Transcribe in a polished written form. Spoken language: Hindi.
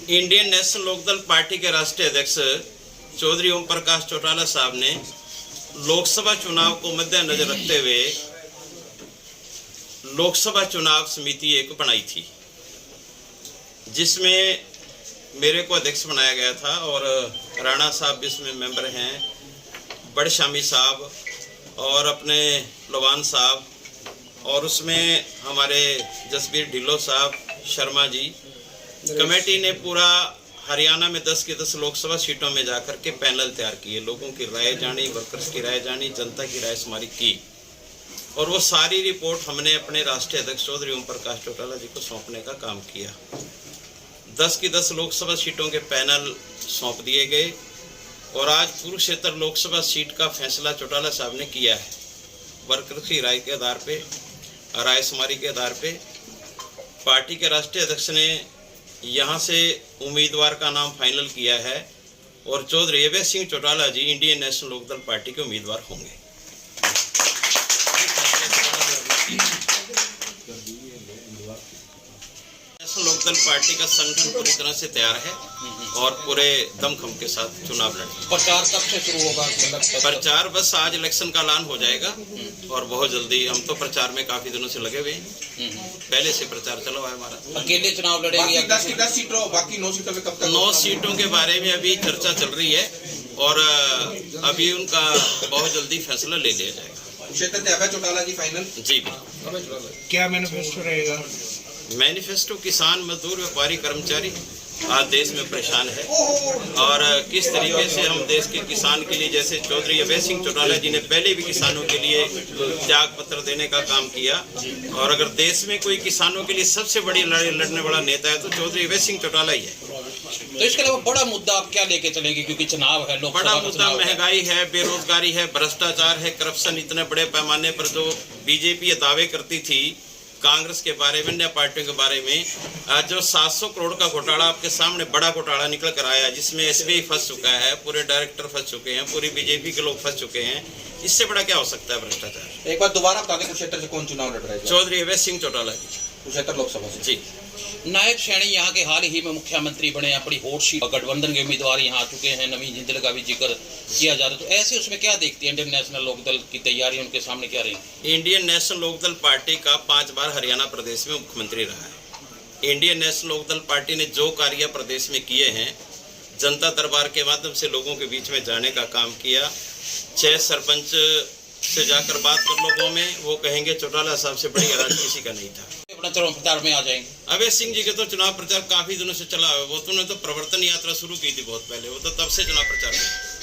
इंडियन नेशनल लोकदल पार्टी के राष्ट्रीय अध्यक्ष चौधरी ओम प्रकाश चौटाला साहब ने लोकसभा चुनाव को मद्देनजर रखते हुए लोकसभा चुनाव समिति एक बनाई थी, जिसमें मेरे को अध्यक्ष बनाया गया था और राणा साहब भी इसमें मेंबर हैं, बड़ शामी साहब और अपने लोवान साहब, और उसमें हमारे जसबीर ढिल्लो साहब, शर्मा जी। कमेटी ने पूरा हरियाणा में 10 की 10 लोकसभा सीटों में जाकर के पैनल तैयार किए, लोगों की राय जानी, वर्कर्स की राय जानी, जनता की राय हमारी की, और वो सारी रिपोर्ट हमने अपने राष्ट्रीय अध्यक्ष चौधरी ओम प्रकाश चौटाला जी को सौंपने का काम किया। 10 की 10 लोकसभा सीटों के पैनल सौंप दिए गए और आज कुरुक्षेत्र लोकसभा सीट का फैसला चौटाला साहब ने किया है। वर्कर्स की राय के आधार पे, राय शुमारी के आधार पे पार्टी के राष्ट्रीय अध्यक्ष ने यहाँ से उम्मीदवार का नाम फाइनल किया है और चौधरी अभय सिंह चौटाला जी इंडियन नेशनल लोकदल पार्टी के उम्मीदवार होंगे। नेशनल लोकदल पार्टी का संगठन पूरी तरह से तैयार है और पूरे दमखम के साथ चुनाव लड़ेंगे। प्रचार कब से शुरू होगा? प्रचार बस आज इलेक्शन का ऐलान हो जाएगा और बहुत जल्दी। हम तो प्रचार में काफी दिनों से लगे हुए हैं, पहले से प्रचार चला हुआ है हमारा। अकेले चुनाव लड़ेंगे? 10 की 10 सीटों, बाकी 9 सीटों में कब तक? 9 सीटों के बारे में अभी चर्चा चल रही है और अभी उनका बहुत जल्दी फैसला ले लिया जाएगा। क्षेत्र अभय चौटाला जी फाइनल? जी बिल्कुल। क्या मैनिफेस्टो रहेगा? मैनिफेस्टो किसान, मजदूर, व्यापारी, कर्मचारी आज देश में परेशान है और किस तरीके से हम देश के किसान के लिए, जैसे चौधरी अभय सिंह चौटाला जी ने पहले भी किसानों के लिए त्याग पत्र देने का काम किया, और अगर देश में कोई किसानों के लिए सबसे बड़ी लड़ाई लड़ने वाला नेता है तो चौधरी अभय सिंह चौटाला ही है। तो इसके अलावा बड़ा मुद्दा आप क्या लेके चलेंगे, क्योंकि चुनाव है? बड़ा मुद्दा महंगाई है, बेरोजगारी है, भ्रष्टाचार है, करप्शन इतने बड़े पैमाने पर जो बीजेपी ये दावे करती थी कांग्रेस के बारे में, अन्य पार्टियों के बारे में, जो 700 करोड़ का घोटाला आपके सामने बड़ा घोटाला निकल कर आया, जिसमें एसबीआई फंस चुका है, पूरे डायरेक्टर फंस चुके हैं, पूरी बीजेपी के लोग फंस चुके हैं। इससे बड़ा क्या हो सकता है भ्रष्टाचार? एक बार दोबारा बता दें, कुरुक्षेत्र से कौन चुनाव लड़ रहा है? चौधरी अभय सिंह चौटाला जी, कुरुक्षेत्र लोकसभा से। जी। नायब सैनी यहाँ के हाल ही में मुख्यमंत्री बने, अपनी हॉट सीट गठबंधन के उम्मीदवार यहाँ आ चुके हैं, नवीन जिंदल का भी जिक्र किया जा रहा है, तो ऐसे उसमें क्या देखती है इंडियन नेशनल लोकदल की तैयारी उनके सामने क्या रही? इंडियन नेशनल लोकदल पार्टी का 5 बार हरियाणा प्रदेश में मुख्यमंत्री रहा है। इंडियन नेशनल लोकदल पार्टी ने जो कार्य प्रदेश में किए हैं, जनता दरबार के माध्यम से लोगों के बीच में जाने का काम किया। 6 सरपंच से जाकर बात कर लोगों में, वो कहेंगे चौटाला साहब से बड़ी राज किसी का नहीं था। अपना चुनाव प्रचार में आ जाएंगे। अभय सिंह जी के तो चुनाव प्रचार काफी दिनों से चला है, वो तो उन्होंने तो प्रवर्तन यात्रा शुरू की थी बहुत पहले, वो तो तब से चुनाव प्रचार में।